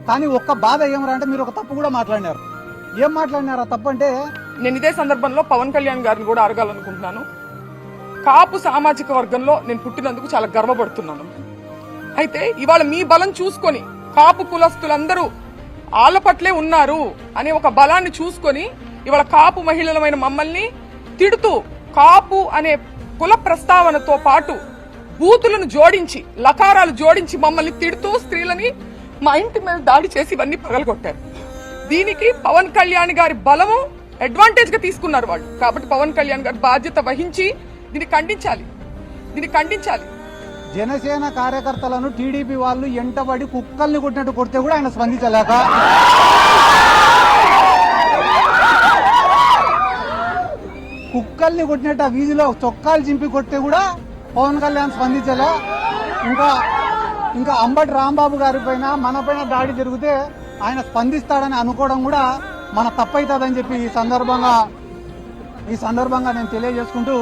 కానీ ఒక్క బాధ ఏమరా అంటే మీరు ఒక తప్పు కూడా మాట్లాడినారు. ఏం మాట్లాడినారు ఆ తప్పు అంటే? నేను ఇదే సందర్భంలో పవన్ కళ్యాణ్ గారిని కూడా అడగాలనుకుంటున్నాను. కాపు సామాజిక వర్గంలో నేను పుట్టినందుకు చాలా గర్వపడుతున్నాను. అయితే ఇవాళ మీ బలం చూసుకొని కాపు కులస్తులందరూ ఆళ్ళ పట్లే ఉన్నారు అనే ఒక బలాన్ని చూసుకొని ఇవాళ కాపు మహిళలమైన మమ్మల్ని తిడుతూ కాపు అనే కుల ప్రస్తావనతో పాటు బూతులను జోడించి లకారాలు జోడించి మమ్మల్ని తిడుతూ స్త్రీలని మా ఇంటి మీద దాడి చేసి ఇవన్నీ పగలగొట్టారు. దీనికి పవన్ కళ్యాణ్ గారి బలము అడ్వాంటేజ్ గా తీసుకున్నారు వాళ్ళు. కాబట్టి పవన్ కళ్యాణ్ గారి బాధ్యత వహించి దీన్ని ఖండించాలి. జనసేన కార్యకర్తలను టీడీపీ వాళ్ళు ఎంటబడి కుక్కల్ని కొట్టినట్టు కొడితే కూడా ఆయన స్పందించలేక, కుక్కల్ని కొట్టినట్టు ఆ వీధిలో చొక్కాలు చింపి కొడితే కూడా పవన్ కళ్యాణ్ స్పందించలే. ఇంకా అంబటి రాంబాబు గారి పైన మన పైన దాడి జరిగితే ఆయన స్పందిస్తాడని అనుకోవడం కూడా మన తప్పైతుందని చెప్పి ఈ సందర్భంగా నేను తెలియజేసుకుంటూ